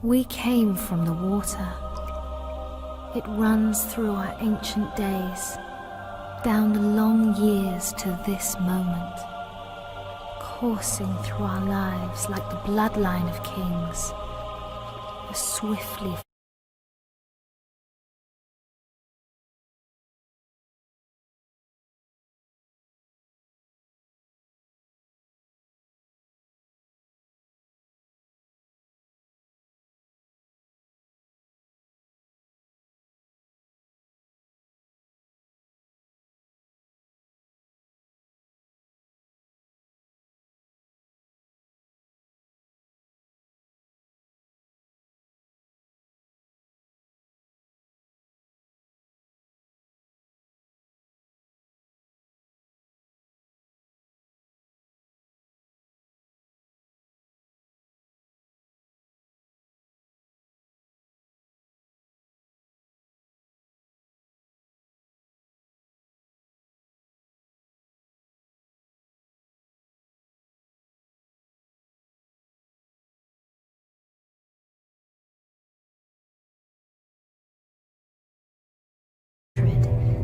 We came from the water. It runs through our ancient days, down the long years to this moment, coursing through our lives like the bloodline of kings, a swiftly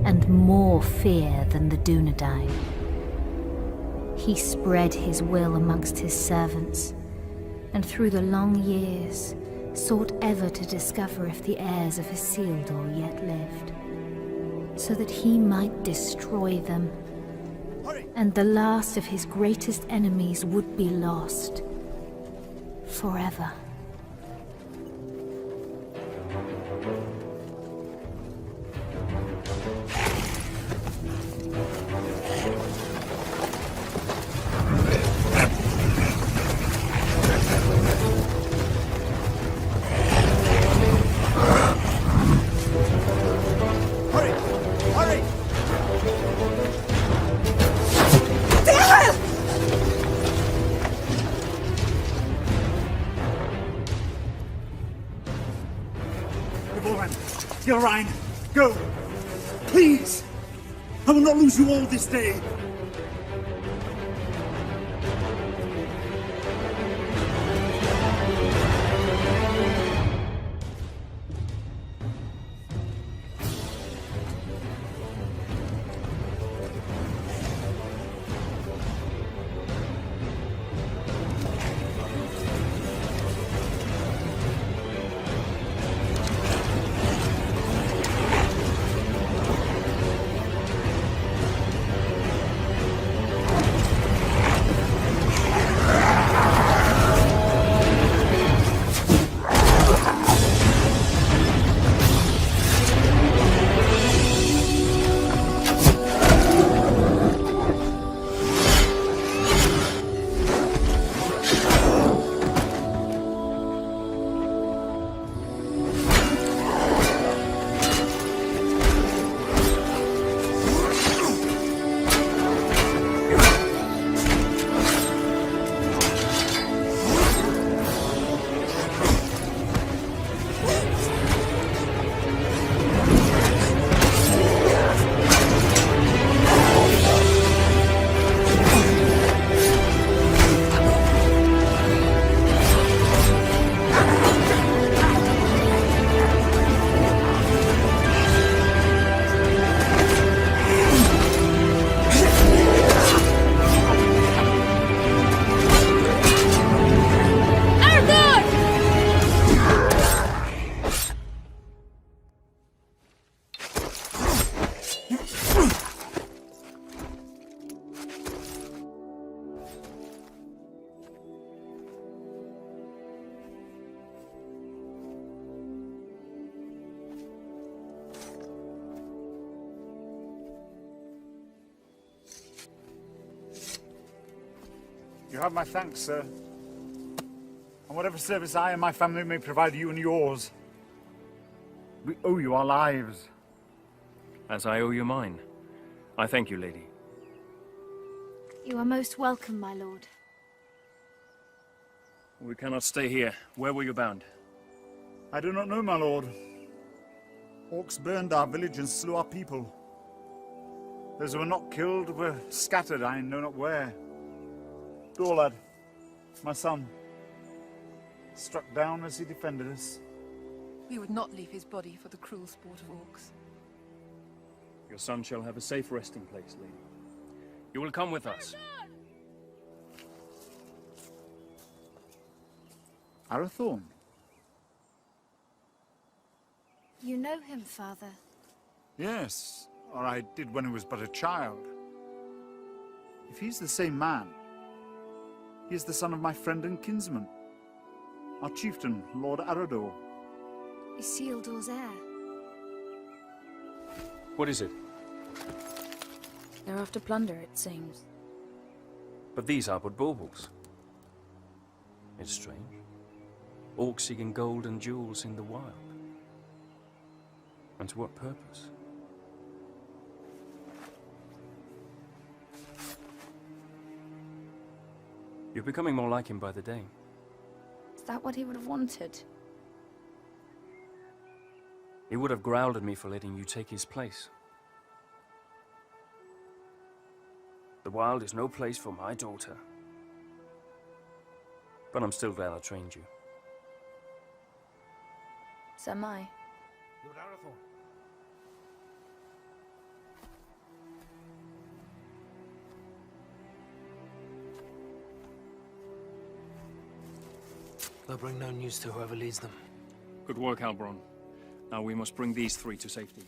and more fear than the Dunedain. He spread his will amongst his servants, and through the long years sought ever to discover if the heirs of Isildur yet lived, so that he might destroy them, and the last of his greatest enemies would be lost forever. Ryan, go! Please! I will not lose you all this day! You have my thanks, sir. And whatever service I and my family may provide you and yours, we owe you our lives. As I owe you mine. I thank you, lady. You are most welcome, my lord. We cannot stay here. Where were you bound? I do not know, my lord. Orcs burned our village and slew our people. Those who were not killed were scattered, I know not where. Dorlad, my son. struck down as he defended us. We would not leave his body for the cruel sport of orcs. Your son shall have a safe resting place, lady. You will come with us. Arathorn? You know him, Father? Yes, or I did when he was but a child. If he's the same man, he is the son of my friend and kinsman, our chieftain, Lord Arador. Isildur's heir. What is it? They're after plunder, it seems. But these are but baubles. It's strange. Orcs seeking gold and jewels in the wild. And to what purpose? You're becoming more like him by the day. Is that what he would have wanted? He would have growled at me for letting you take his place. The wild is no place for my daughter. But I'm still glad I trained you. So am I. Lord Arathorn. They'll bring no news to whoever leads them. Good work, Halbron. Now we must bring these three to safety.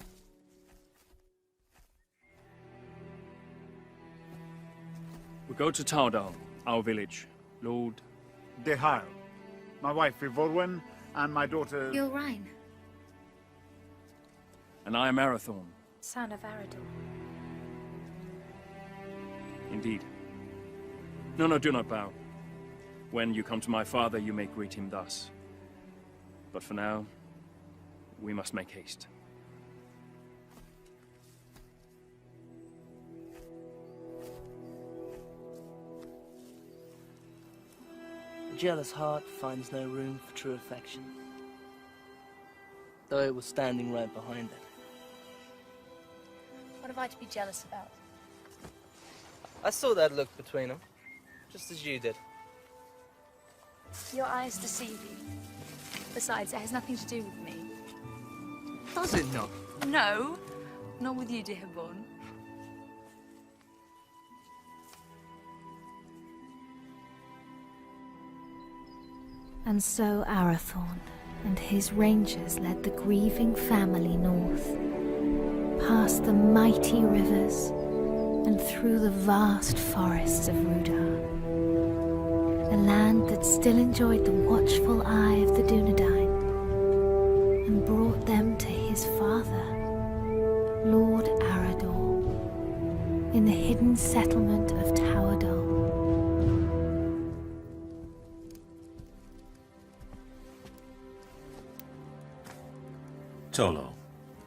We go to Tardal, our village. Lord... Dehal, my wife Ivorwen, and my daughter... Gilrain, And I am Arathorn. son of Arador. Indeed. No, do not bow. When you come to my father, you may greet him thus. But for now, we must make haste. A jealous heart finds no room for true affection, though it was standing right behind it. What have I to be jealous about? I saw that look between them, just as you did. Your eyes deceive you. Besides, it has nothing to do with me. Does it not? No, not with you, dear Born. And so Arathorn and his rangers led the grieving family north, past the mighty rivers and through the vast forests of Rudar, a land that still enjoyed the watchful eye of the Dunedain, and brought them to his father, Lord Arador, in the hidden settlement of Towerdal. Tolo,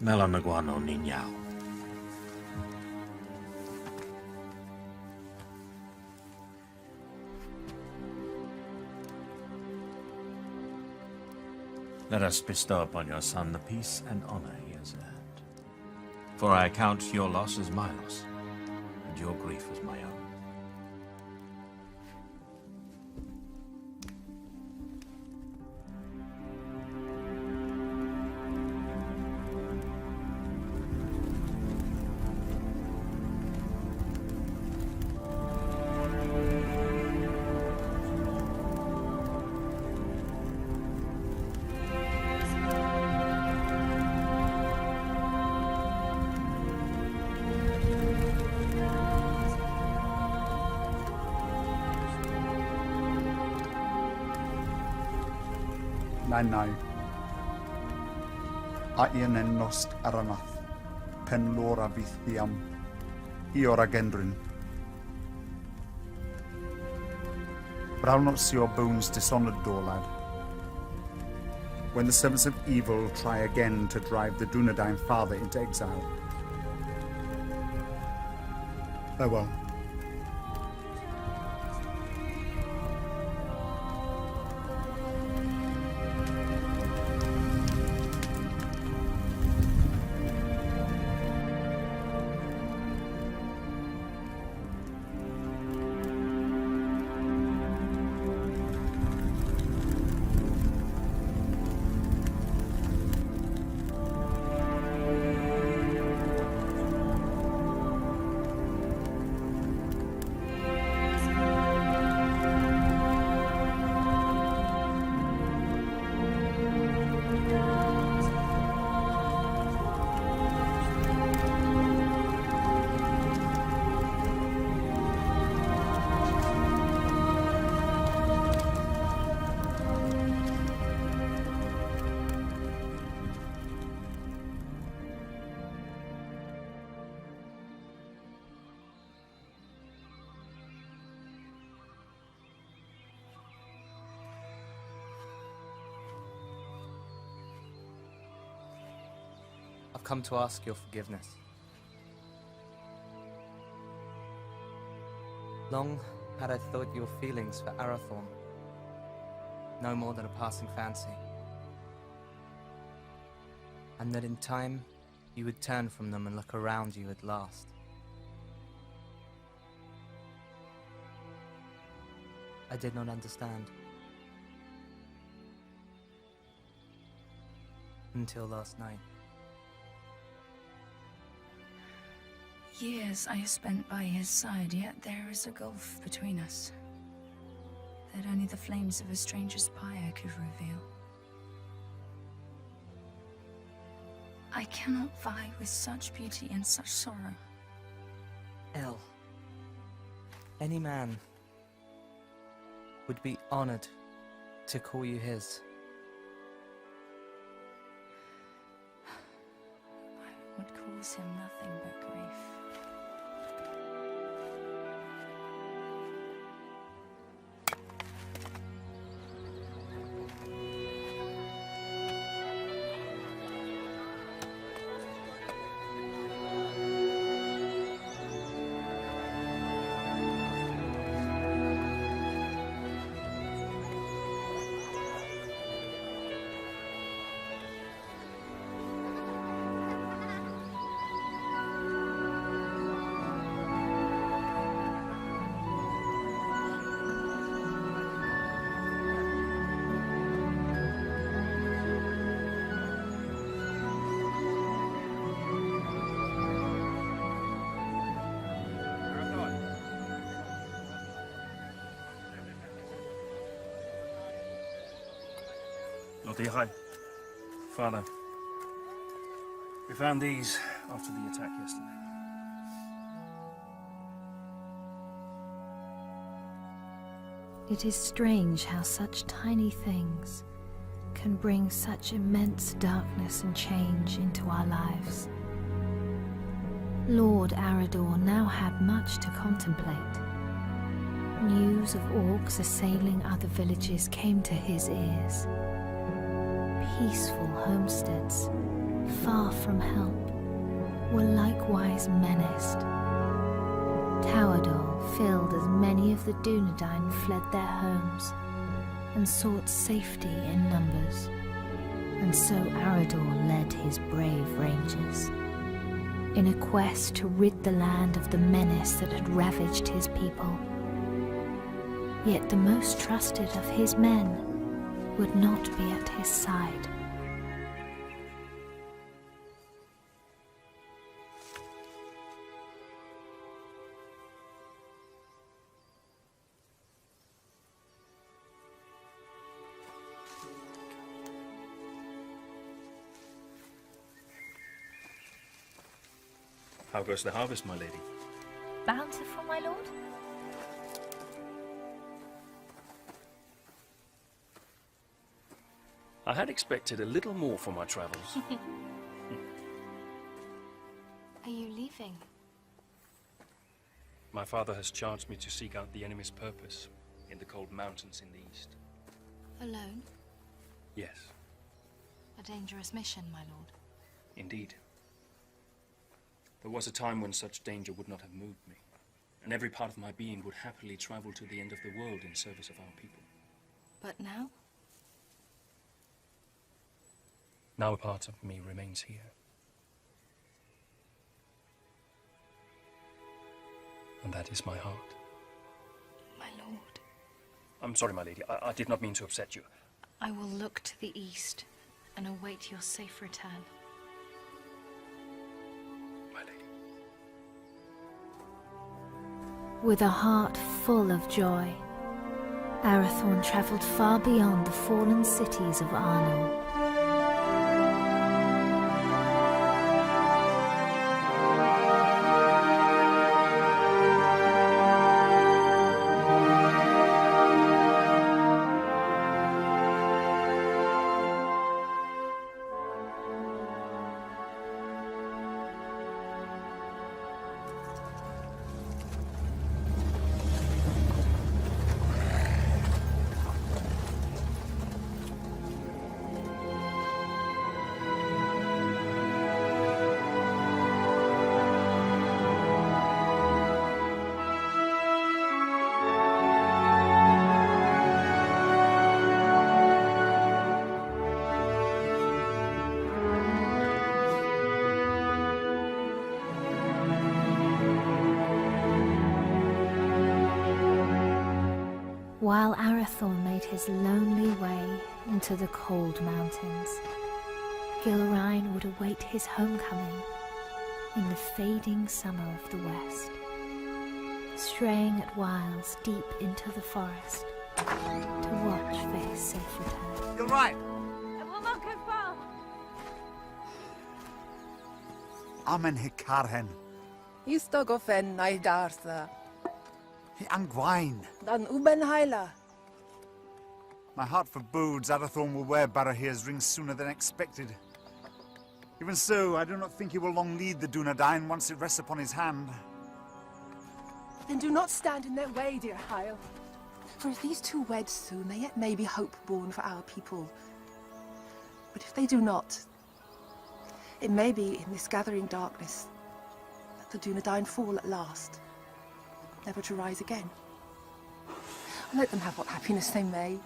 Melanaguano Ninyao. Let us bestow upon your son the peace and honor he has earned. For I account your loss as my loss, and your grief as my own. Nai. Aien en nost aranath, pen lora vithiam, iora gendrin. But I'll not see your bones dishonored, Dorlad. When the servants of evil try again to drive the Dunedain father into exile. Farewell. I've come to ask your forgiveness. Long had I thought your feelings for Arathorn no more than a passing fancy, and that in time you would turn from them and look around you at last. I did not understand. Until last night. Years I have spent by his side, yet there is a gulf between us that only the flames of a stranger's pyre could reveal. I cannot vie with such beauty and such sorrow. El, any man would be honored to call you his. I would cause him nothing but grief. Lord Ihai, Father, we found these after the attack yesterday. It is strange how such tiny things can bring such immense darkness and change into our lives. Lord Arador now had much to contemplate. News of orcs assailing other villages came to his ears. Peaceful homesteads, far from help, were likewise menaced. Towador filled as many of the Dunedain fled their homes and sought safety in numbers, and so Arador led his brave rangers in a quest to rid the land of the menace that had ravaged his people. Yet the most trusted of his men would not be at his side. How goes the harvest, my lady? Bountiful, my lord? I had expected a little more for my travels. Are you leaving? My father has charged me to seek out the enemy's purpose in the cold mountains in the east. Alone? Yes, A dangerous mission, my lord. indeed. There was a time when such danger would not have moved me, and every part of my being would happily travel to the end of the world in service of our people. But now? Now a part of me remains here. And that is my heart. My lord. I'm sorry, my lady. I did not mean to upset you. I will look to the east and await your safe return. My lady. With a heart full of joy, Arathorn travelled far beyond the fallen cities of Arnor. While Arathorn made his lonely way into the cold mountains, Gilrain would await his homecoming in the fading summer of the west, straying at whiles deep into the forest to watch for his safe return. You're right. I will not go far. Amen hikarhen. Istogofen naidartha. Hi angwain. Dan uben haila. My heart forebodes Arathorn will wear Barahir's ring sooner than expected. Even so, I do not think he will long lead the Dunedain once it rests upon his hand. Then do not stand in their way, dear Hyle. For if these two wed soon, there yet may be hope born for our people. But if they do not, it may be in this gathering darkness that the Dunedain fall at last, never to rise again. Let them have what happiness they may.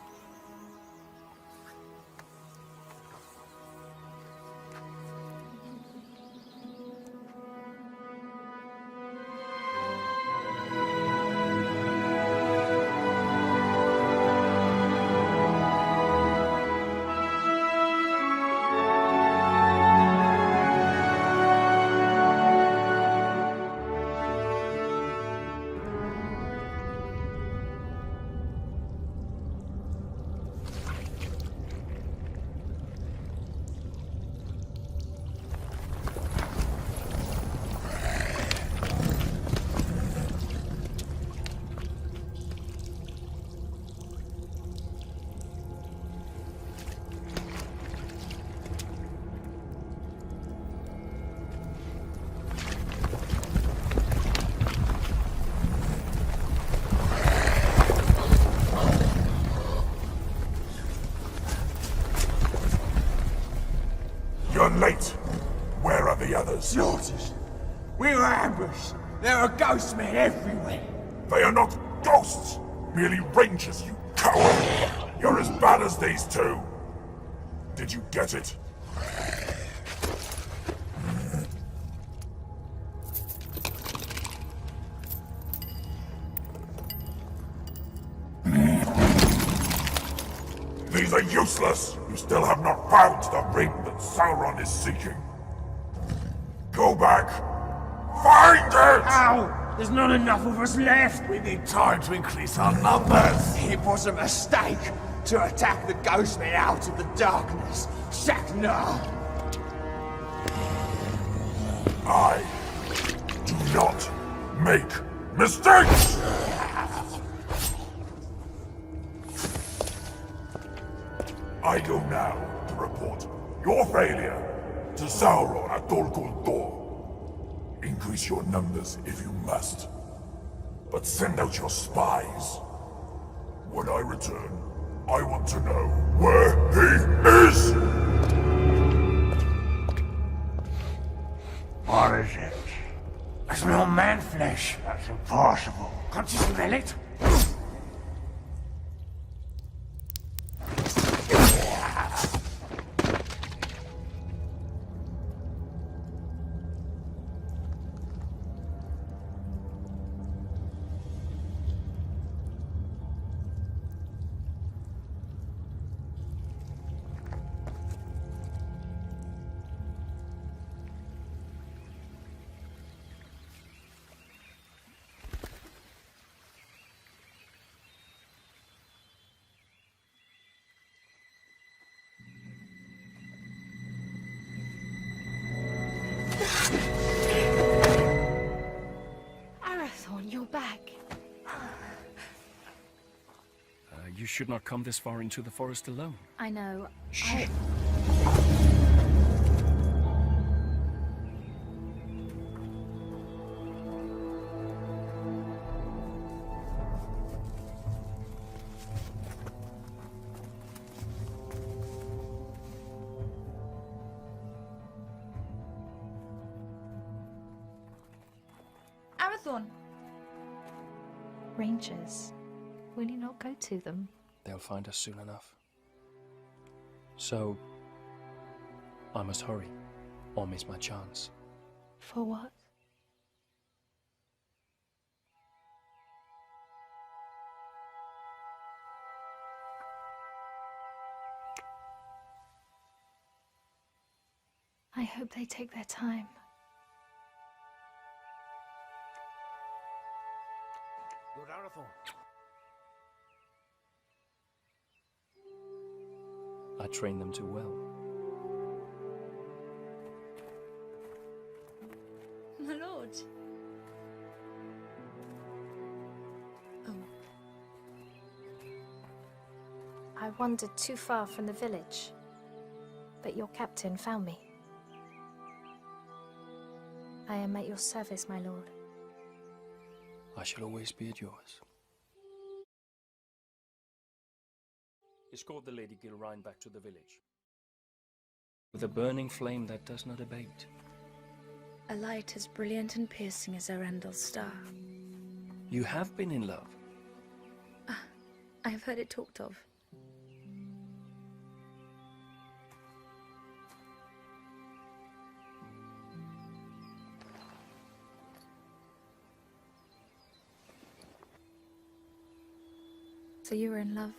You're late. Where are the others? Slaughtered. We were ambushed. There are ghost men everywhere. They are not ghosts, merely rangers, you coward! You're as bad as these two! Did you get it? These are useless! You still have not found the ring that Sauron is seeking. Go back! Find it! Ow! There's not enough of us left! We need time to increase our numbers! It was a mistake to attack the ghost men out of the darkness. Shaknar! I do not make mistakes! I go now to report your failure to Sauron at Dol Guldur. Increase your numbers if you must, but send out your spies. When I return, I want to know where he is! What is it? I smell man flesh. That's impossible. Can't you smell it? Arathorn, you're back. You should not come this far into the forest alone. I know. Shh. Arathorn! Rangers, will you not go to them? They'll find us soon enough. So, I must hurry, or miss my chance. For what? I hope they take their time. Lord Arathorn. I trained them too well. My lord. Oh. I wandered too far from the village, but your captain found me. I am at your service, my lord. I shall always be at yours. Escort the Lady Gilrine back to the village, with a burning flame that does not abate. A light as brilliant and piercing as Arundel's star. You have been in love. I have heard it talked of. So you were in love?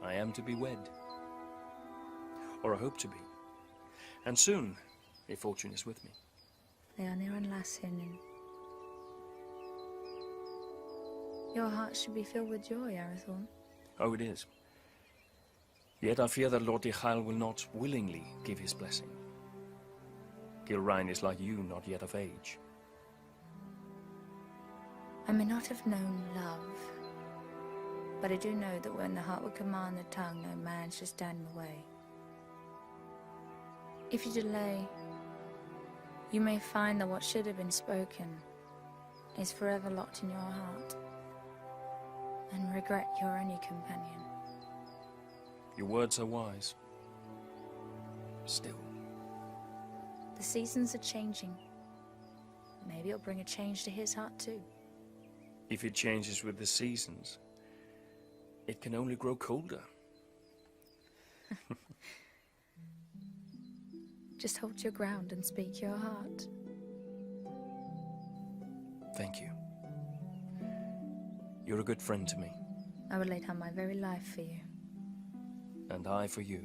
I am to be wed. Or I hope to be. And soon, if fortune is with me. Leonir and Lassinin. Your heart should be filled with joy, Arathorn. Oh, it is. Yet I fear that Lord Dichael will not willingly give his blessing. Gilrine is like you, not yet of age. I may not have known love, but I do know that when the heart would command the tongue, no man should stand in the way. If you delay, you may find that what should have been spoken is forever locked in your heart, and regret your only companion. Your words are wise. Still. The seasons are changing. Maybe it'll bring a change to his heart too. If it changes with the seasons, it can only grow colder. Just hold your ground and speak your heart. Thank you. You're a good friend to me. I would lay down my very life for you. And I for you.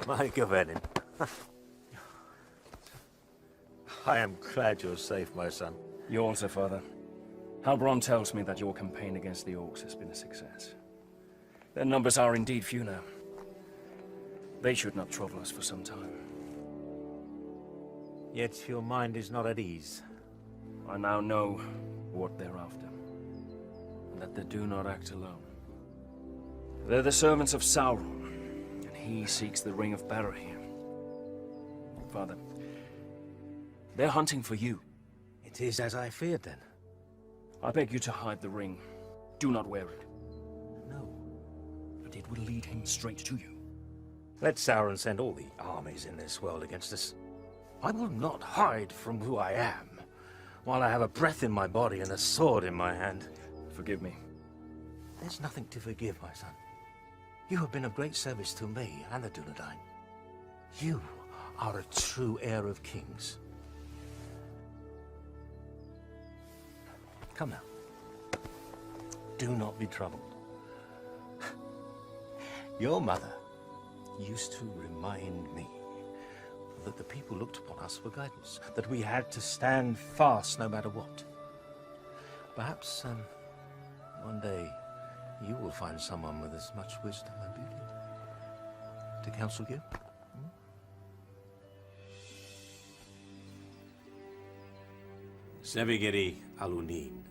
My Gavenin. I am glad you're safe, my son. You also, Father. Halbrand tells me that your campaign against the orcs has been a success. Their numbers are indeed few now. They should not trouble us for some time. Yet your mind is not at ease. I now know what they're after, and that they do not act alone. They're the servants of Sauron, and he seeks the Ring of Barahir. Father, they're hunting for you. It is as I feared, then. I beg you to hide the ring. Do not wear it. No. But it will lead him straight to you. Let Sauron send all the armies in this world against us. I will not hide from who I am, while I have a breath in my body and a sword in my hand. Forgive me. There's nothing to forgive, my son. You have been of great service to me and the Dunedain. You are a true heir of kings. Come now. Do not be troubled. Your mother used to remind me that the people looked upon us for guidance, that we had to stand fast no matter what. Perhaps one day you will find someone with as much wisdom and beauty to counsel you. Sevigeri alunin,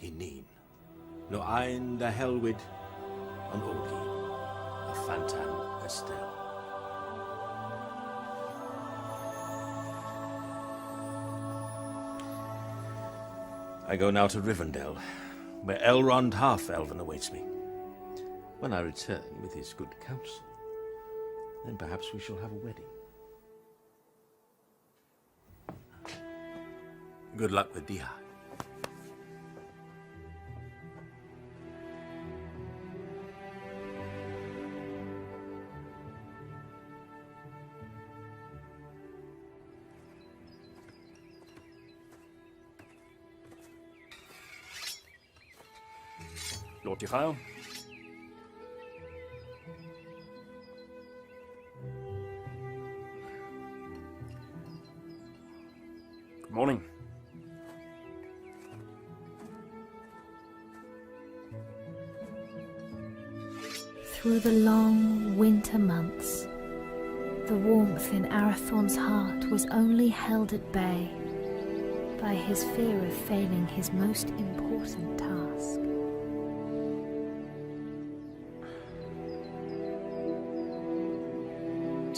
hinin, no ein da helwid, an olgi, a fantan estel. I go now to Rivendell, where Elrond Half-Elven awaits me. When I return with his good counsel, then perhaps we shall have a wedding. Good luck with Dihad. Lord Tirao. Good morning. Through the long winter months, the warmth in Arathorn's heart was only held at bay by his fear of failing his most important task.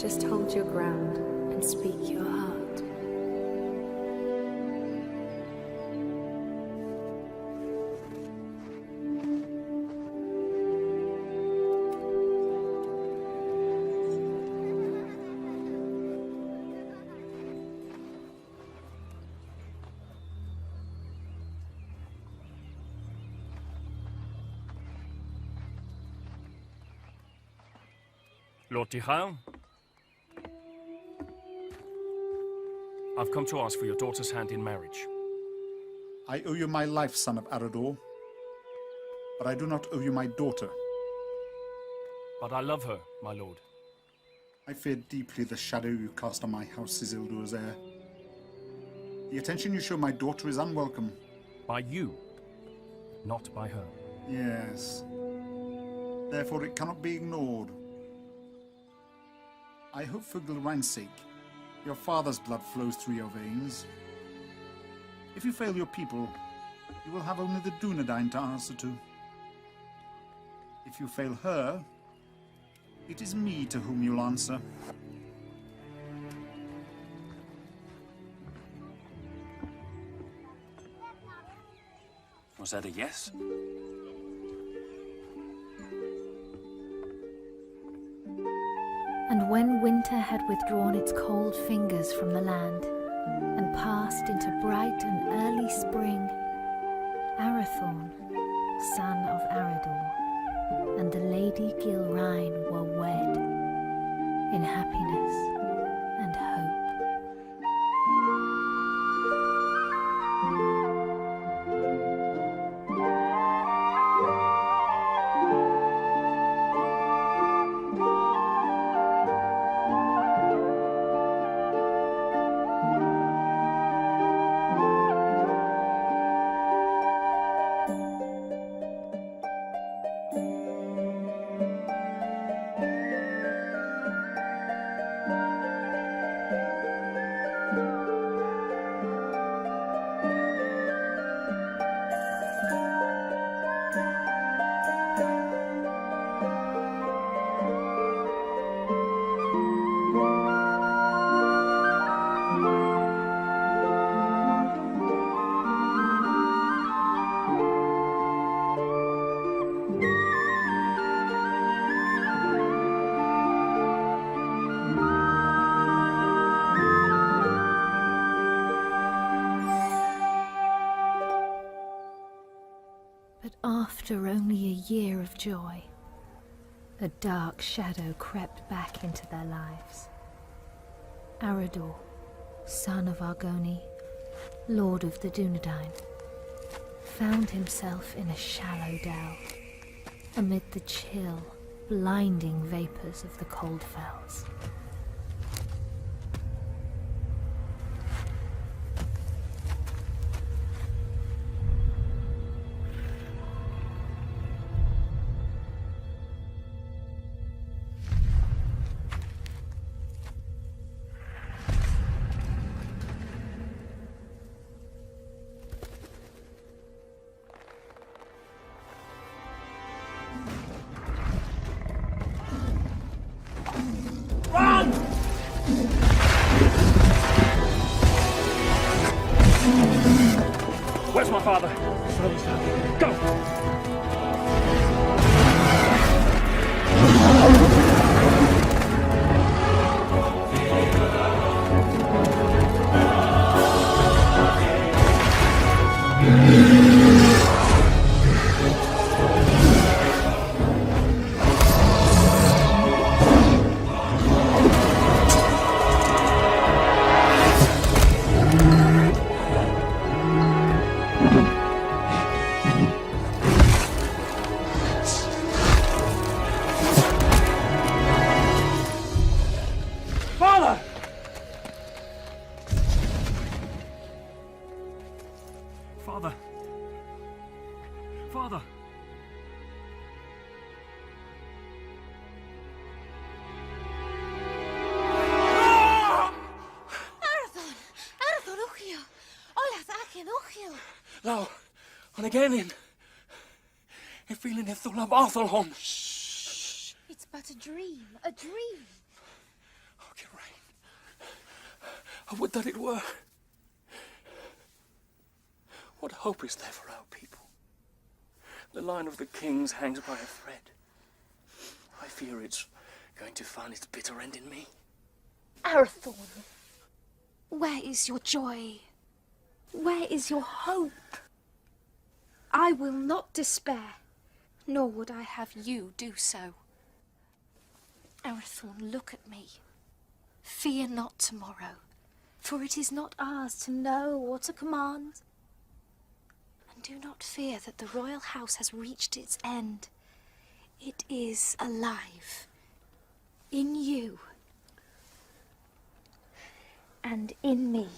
Just hold your ground and speak your heart. Lord Tirao, I've come to ask for your daughter's hand in marriage. I owe you my life, son of Arador, but I do not owe you my daughter. But I love her, my lord. I fear deeply the shadow you cast on my house, Isildur's heir. The attention you show my daughter is unwelcome. By you, not by her. Yes. Therefore it cannot be ignored. I hope for Gilrain's sake, your father's blood flows through your veins. If you fail your people, you will have only the Dunedain to answer to. If you fail her, it is me to whom you'll answer. Was that a yes? And when winter had withdrawn its cold fingers from the land and passed into bright and early spring, Arathorn, son of Arador, and the Lady Gilrain were wed in happiness and hope. After only a year of joy, a dark shadow crept back into their lives. Arador, son of Argoni, lord of the Dunedain, found himself in a shallow dell, amid the chill, blinding vapors of the cold fells. Where's my father? Go! Father! Father! Now, on again, I feel in the love Athelholm. Shh! It's but a dream, a dream. Oh, Geraint. I would that it were. What hope is there for our people? The line of the kings hangs by a thread. I fear it's going to find its bitter end in me. Arathorn, where is your joy? Where is your hope? I will not despair, nor would I have you do so. Arathorn, look at me. Fear not tomorrow, for it is not ours to know or to command. And do not fear that the royal house has reached its end. It is alive. In you. And in me.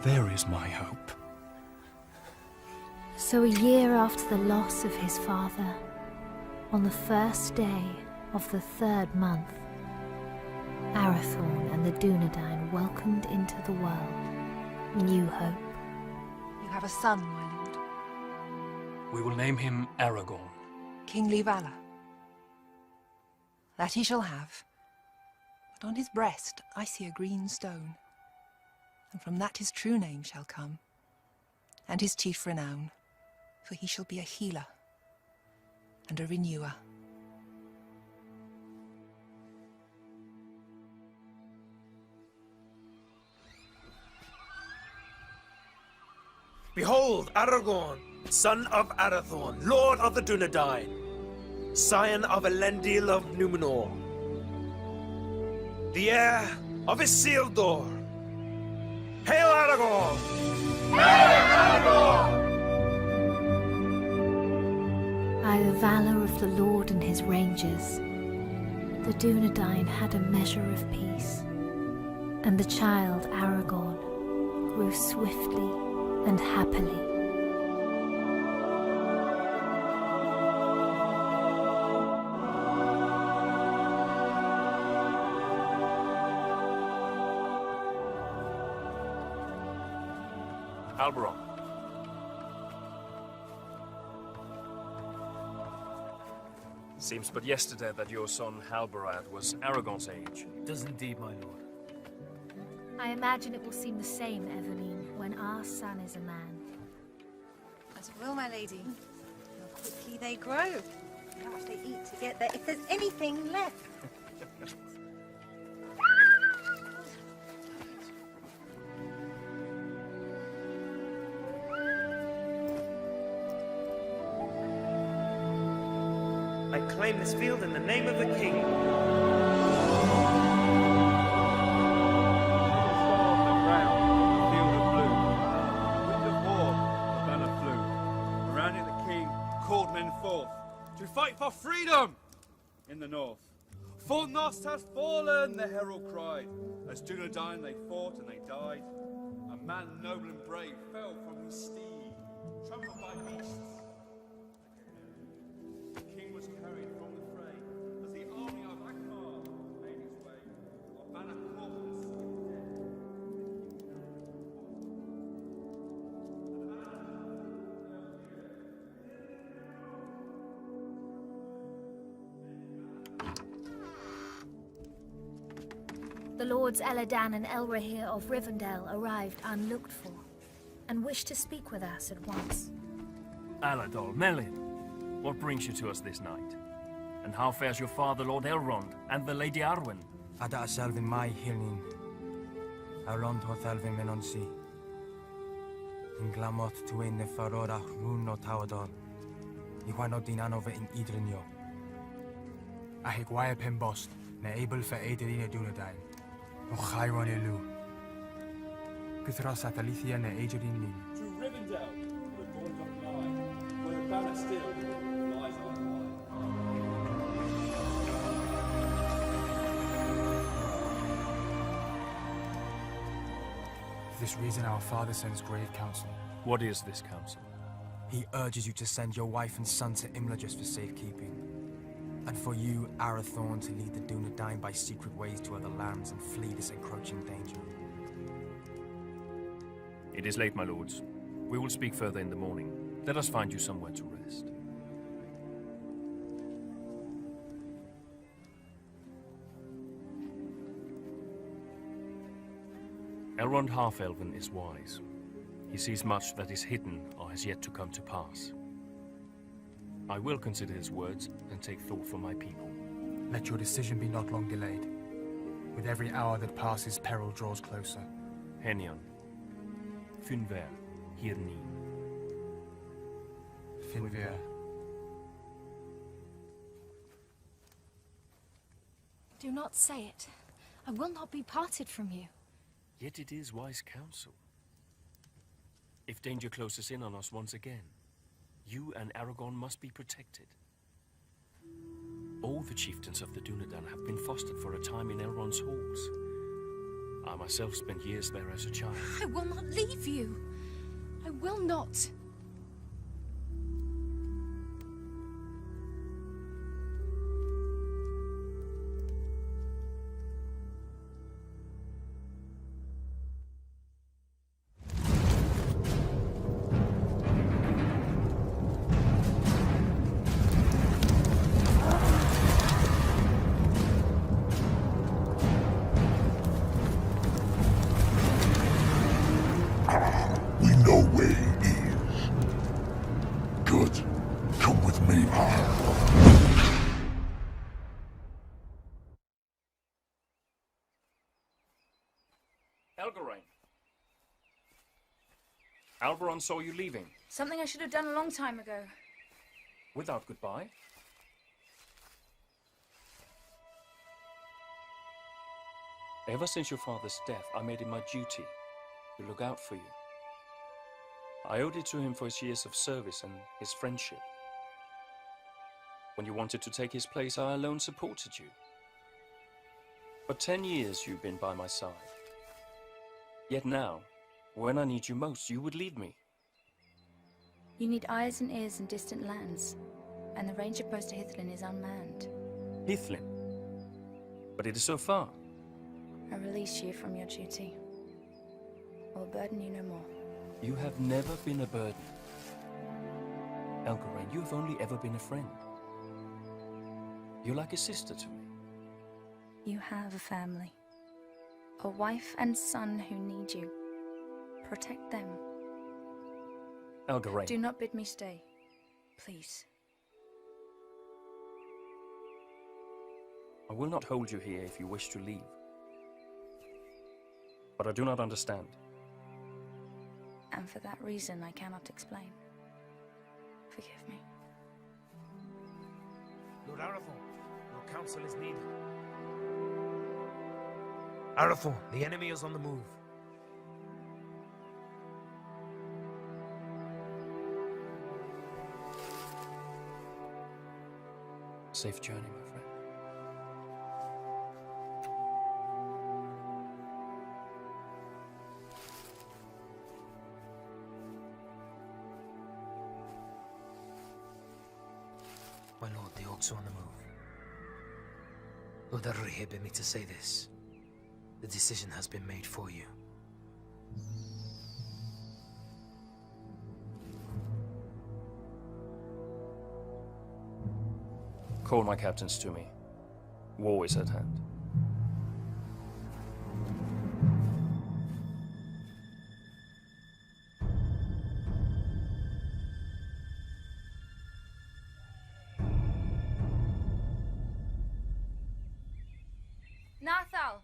There is my hope. So a year after the loss of his father, on the first day of the 3rd month, Arathorn and the Dunedain welcomed into the world new hope. You have a son, my lord. We will name him Aragorn. Kingly valor. That he shall have. But on his breast I see a green stone. And from that his true name shall come, and his chief renown, for he shall be a healer and a renewer. Behold, Aragorn, son of Arathorn, lord of the Dunedain, scion of Elendil of Numenor, the heir of Isildur. Hail Aragorn! Hail Aragorn! By the valor of the Lord and his rangers, the Dunedain had a measure of peace, and the child Aragorn grew swiftly and happily. Halberon. Seems but yesterday that your son Halberad was Aragorn's age. It does indeed, my lord. I imagine it will seem the same, Eveline, when our son is a man. As it will, my lady. How quickly they grow. How much they eat to get there, if there's anything left. I claim this field in the name of the king. Fight for freedom in the north. Fornost has fallen, the herald cried. As Dunedain they fought and they died. A man noble and brave fell from his steed, trampled by beasts. The king was carried from the fray as the army of Akbar made its way. Our banner corpus The lords Eladan and Elrahir of Rivendell arrived unlooked for, and wished to speak with us at once. Aladol, Melin, what brings you to us this night? And how fares your father, Lord Elrond, and the Lady Arwen? Ada Selvin mai hilnin. Elrond hoth Elvin menon si. In glamot tuin ne farorach rún no tawadon. Iwano dinanove in idrinio. Ahig waia pembost, ne able for Aederina Dunedain. O Chiron Elu. Gythros at Alithia ne Aederin nin. to Rivendell, the dawn doth lie, where the banner still lies on high. For this reason, our father sends grave counsel. What is this counsel? He urges you to send your wife and son to Imla just for safekeeping. And for you, Arathorn, to lead the Dunedain by secret ways to other lands and flee this encroaching danger. It is late, my lords. We will speak further in the morning. Let us find you somewhere to rest. Elrond Half-Elven is wise. He sees much that is hidden or has yet to come to pass. I will consider his words and take thought for my people. Let your decision be not long delayed. With every hour that passes, peril draws closer. Henyon. Finver. Hirni. Finver. Do not say it. I will not be parted from you. Yet it is wise counsel. If danger closes in on us once again, you and Aragorn must be protected. All the chieftains of the Dunedain have been fostered for a time in Elrond's halls. I myself spent years there as a child. I will not leave you. I will not. We know where he is. Good. Come with me. Elgarain. Alberon saw you leaving. Something I should have done a long time ago. Without goodbye? Ever since your father's death, I made it my duty to look out for you. I owed it to him for his years of service and his friendship. When you wanted to take his place, I alone supported you. For 10 years you've been by my side. Yet now, when I need you most, you would leave me. You need eyes and ears in distant lands, and the ranger post to Hithlin is unmanned. Hithlin? But it is so far. I release you from your duty. I will burden you no more. You have never been a burden. Elgarain, you have only ever been a friend. You're like a sister to me. You have a family. A wife and son who need you. Protect them. Elgarain. Do not bid me stay. Please. I will not hold you here if you wish to leave. But I do not understand. And for that reason, I cannot explain. Forgive me. Lord Arathorn, your counsel is needed. Arathorn, the enemy is on the move. Safe journey, my friend. My lord, the orcs are on the move. Lord Aruri bid me to say this. The decision has been made for you. Call my captains to me. War is at hand. Nathal!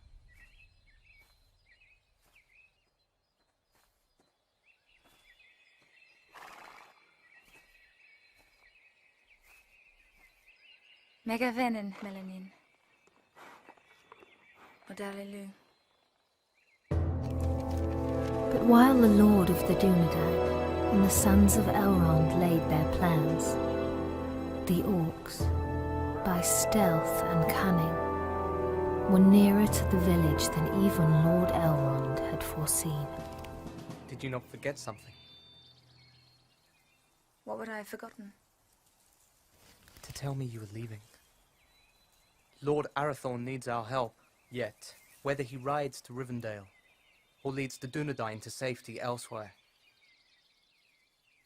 Megavenin, Melanin. Odalilu. But while the Lord of the Dunedain and the sons of Elrond laid their plans, the orcs, by stealth and cunning, were nearer to the village than even Lord Elrond had foreseen. you not forget something? What would I have forgotten? To tell me you were leaving. Lord Arathorn needs our help, yet whether he rides to Rivendell or leads the Dunedain to safety elsewhere,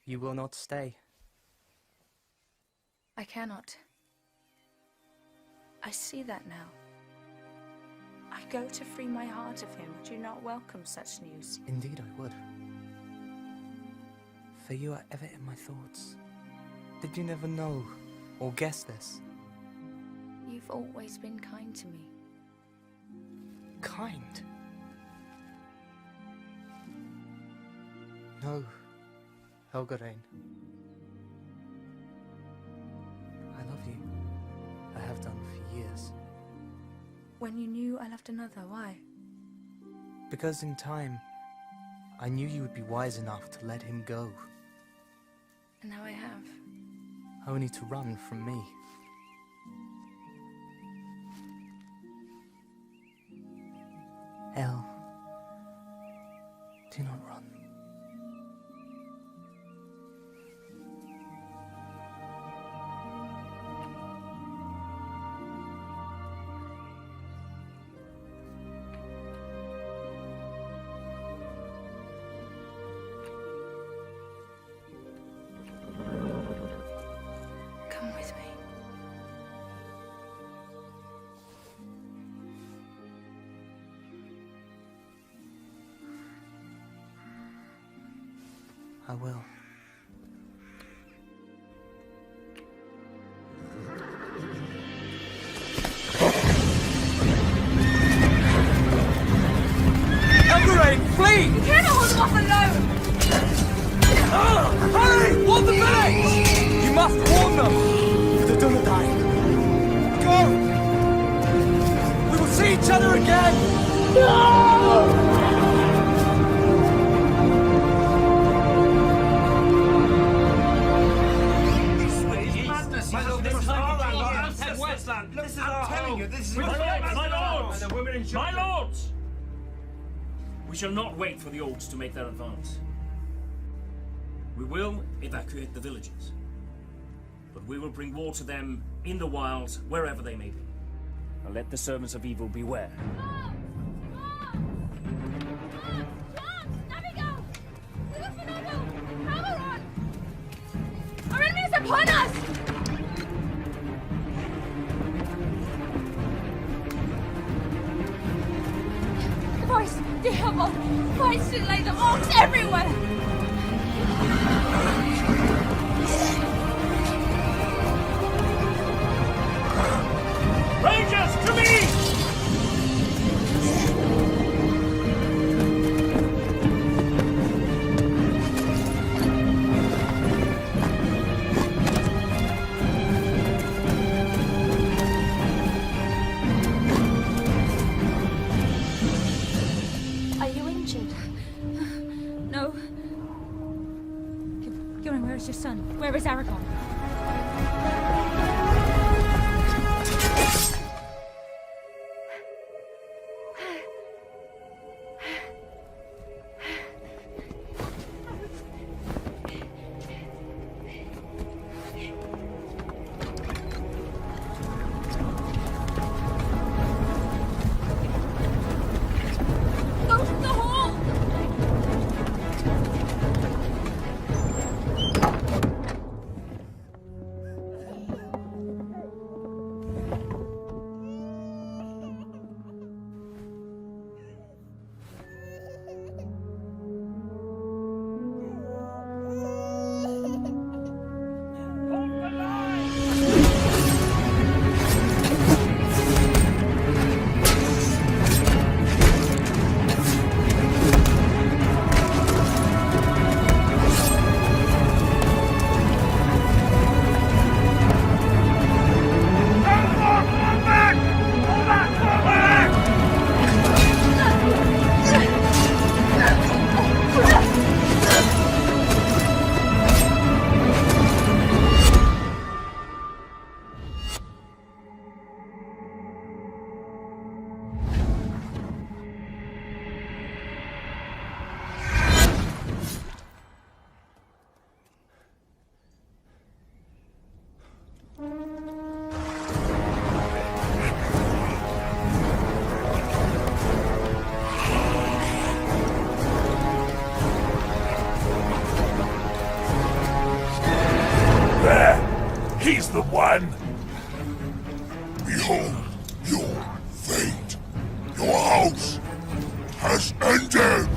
you will not stay. I cannot. I see that now. I go to free my heart of him. Do not welcome such news. Indeed I would. For you are ever in my thoughts. Did you never know or guess this? You've always been kind to me. Kind? No, Helgarain. I love you. I have done for years. When you knew I loved another, why? Because in time, I knew you would be wise enough to let him go. And now I have. Only to run from me. El, do not run. Come with me. I will. Elgarain, flee! You cannot hold them off alone! Hurry! Warn the village! You must warn them! For the Dunedain. Go! We will see each other again! No! My lords! We shall not wait for the orcs to make their advance. We will evacuate the villages. But we will bring war to them in the wilds, wherever they may be. And let the servants of evil beware. Our enemy is upon us! The voice, the Himmel, fights to lay the orcs everywhere! Rangers, to me! Are you injured? No. Gillen, where is your son? Where is Aragorn? Go to the hall! He's the one! Behold your fate. Your house has ended!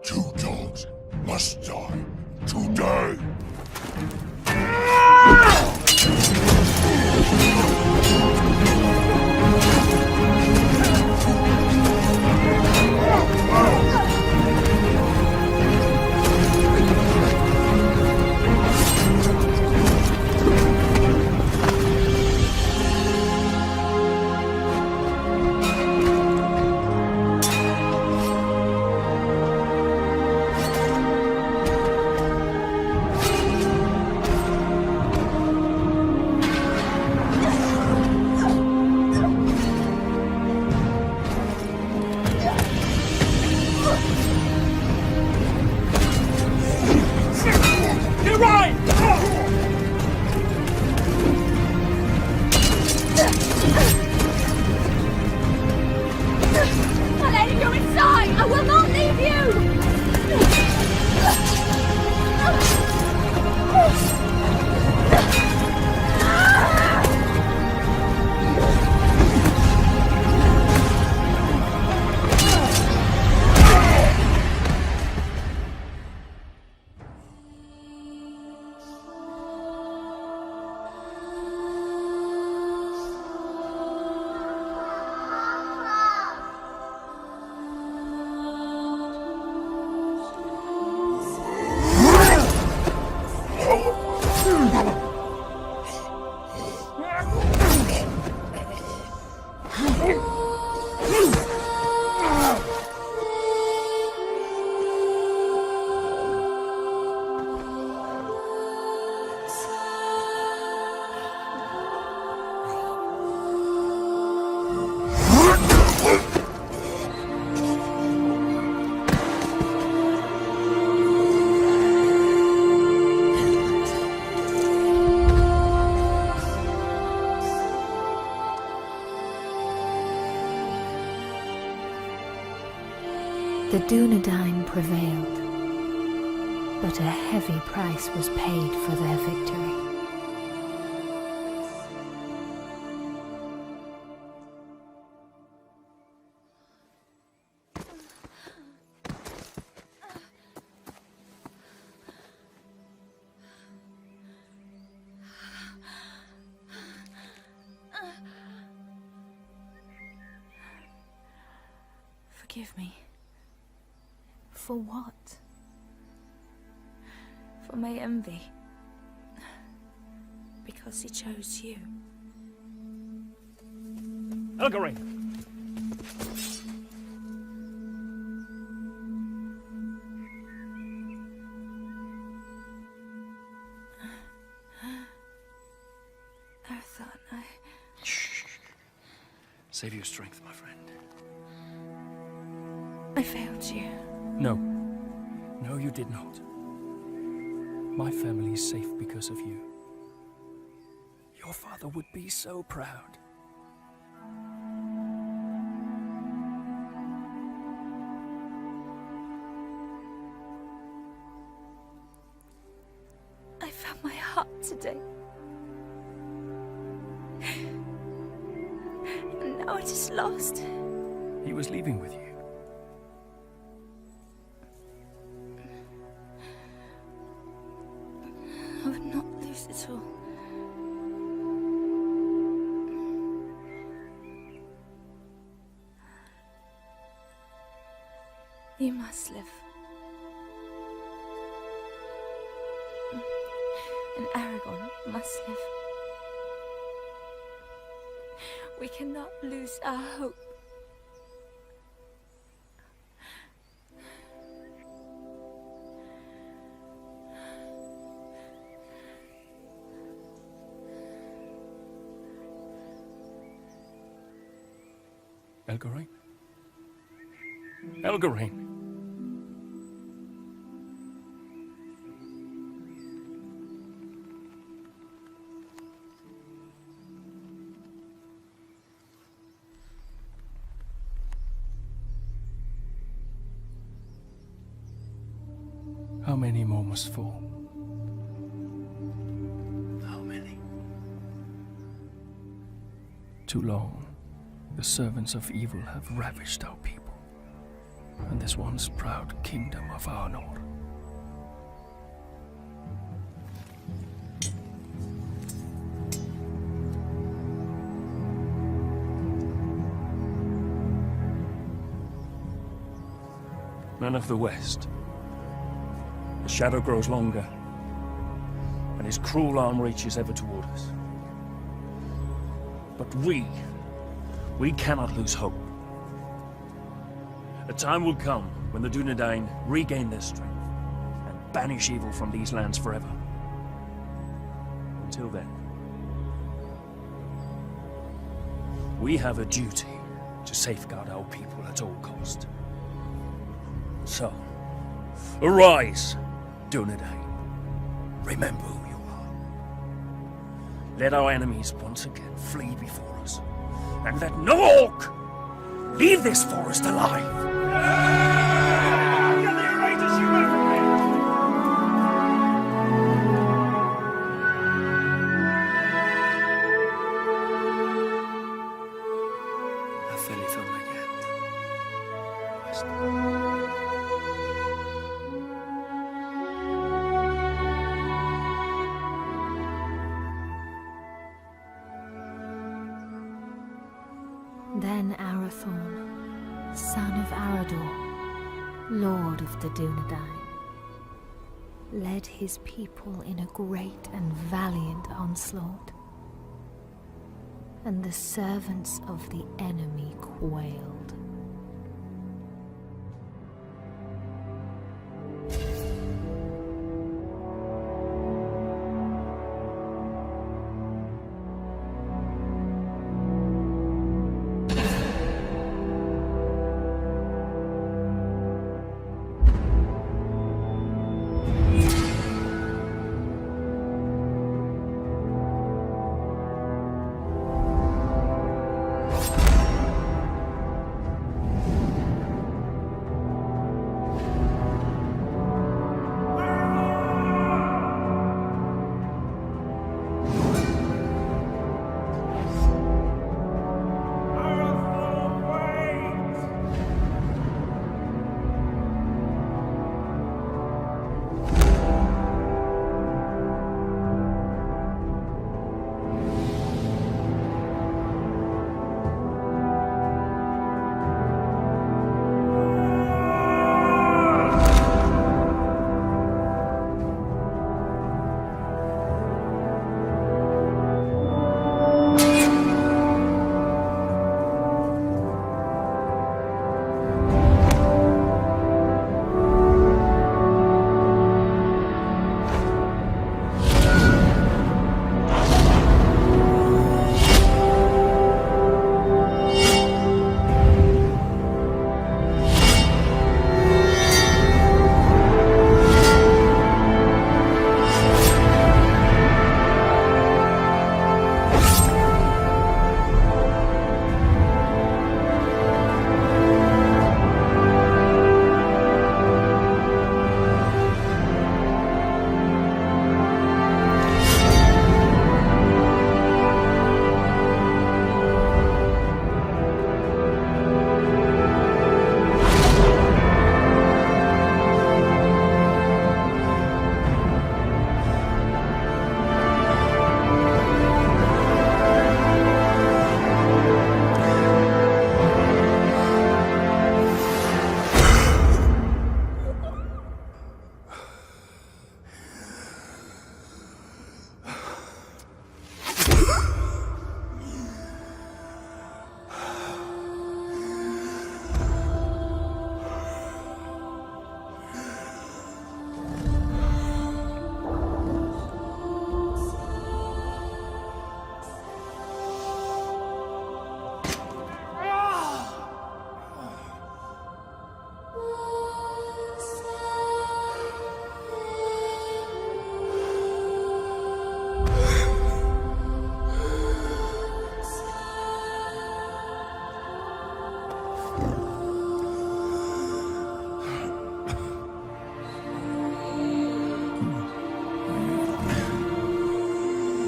Two dogs must die today! You're right! My lady, you're inside! I will not leave you! The Dunedain prevailed, but a heavy price was paid for their victory. Forgive me. For what? For my envy. Because he chose you. Elgarin! Arathon, Save your strength, my friend. I failed you. No. No, you did not. My family is safe because of you. Your father would be so proud. I found my heart today. And now it is lost. He was leaving with you. I would not lose it all. You must live. And Aragon must live. We cannot lose our hope. Elgarine? Elgarine! How many more must fall? How many? Too long, the servants of evil have ravished our people, and this once proud kingdom of Arnor. Men of the West, the shadow grows longer, and his cruel arm reaches ever toward us. But we cannot lose hope. A time will come when the Dunedain regain their strength and banish evil from these lands forever. Until then, we have a duty to safeguard our people at all cost. So, arise, Dunedain. Remember who you are. Let our enemies once again flee before us, and let no orc leave this forest alive. Then Arathorn, son of Arador, lord of the Dunedain, led his people in a great and valiant onslaught, and the servants of the enemy quailed.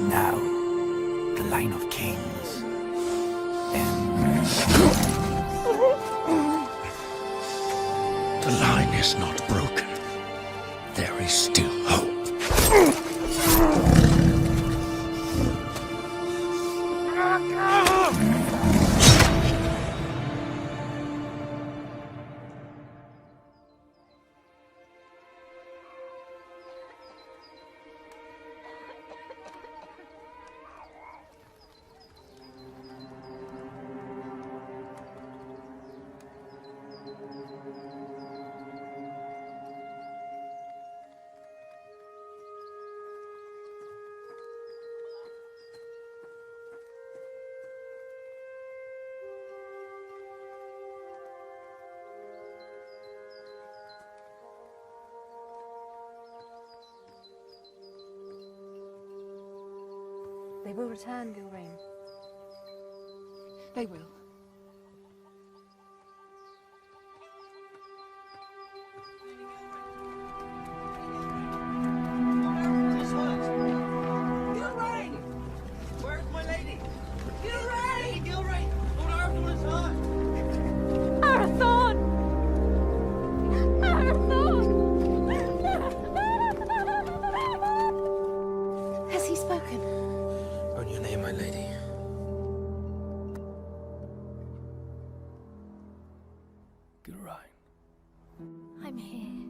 Now, the line of kings ends. The line is not broken. There is still hope. They will return, Gilrain. They will. Gilrain! Where's my lady? Gilrain! Gilrain! Lord Arthur is hurt! Arathorn! Has he spoken? On your name, my lady. Gilrain. I'm here.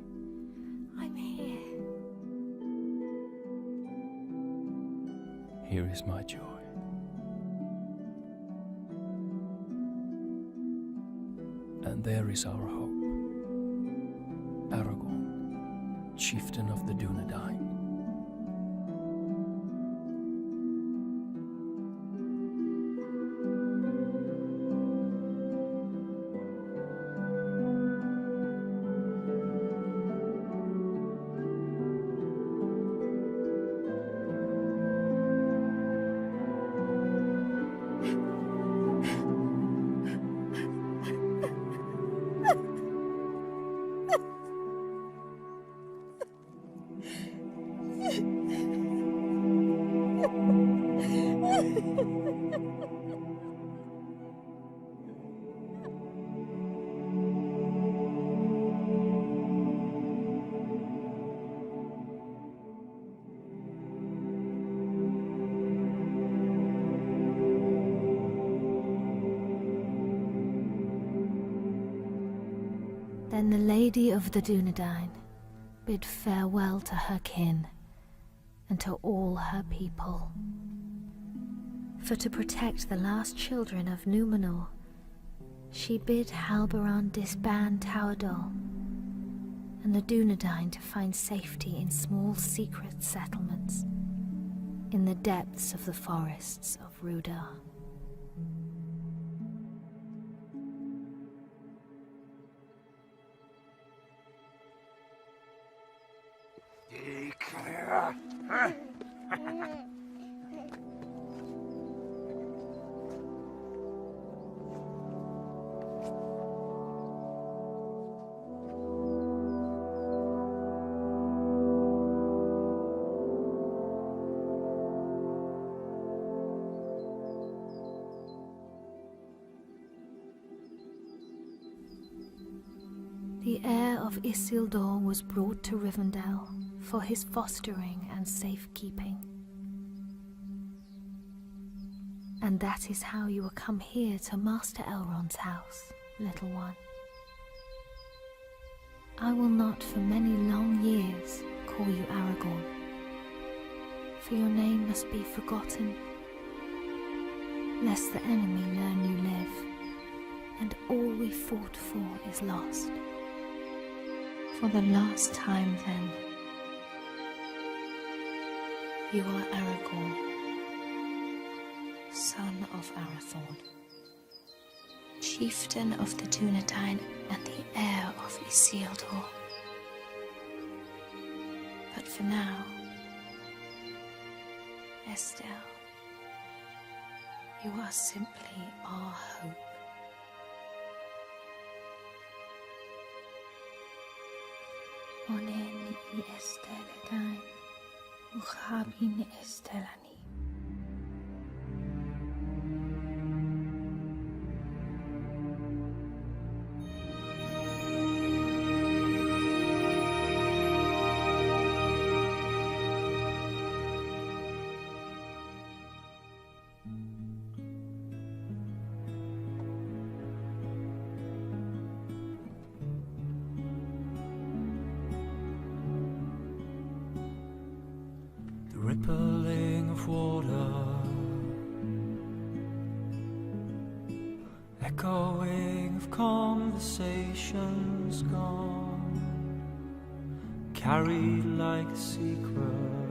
I'm here. Here is my joy. And there is our hope. Aragorn, chieftain of the Dunedain. Then the Lady of the Dunedain bid farewell to her kin and to all her people. For to protect the last children of Númenor, she bid Halberon disband Tauerdal and the Dunedain to find safety in small secret settlements in the depths of the forests of Rudar. The heir of Isildur was brought to Rivendell for his fostering and safekeeping. And that is how you will come here to Master Elrond's house, little one. I will not for many long years call you Aragorn, for your name must be forgotten, lest the enemy learn you live, and all we fought for is lost. For the last time, then, you are Aragorn, son of Arathorn, chieftain of the Dunedain and the heir of Isildur. But for now, Estelle, you are simply our hope. Onen I Estelle dain, uchabin Estellani. echoing of conversations gone, carried like a secret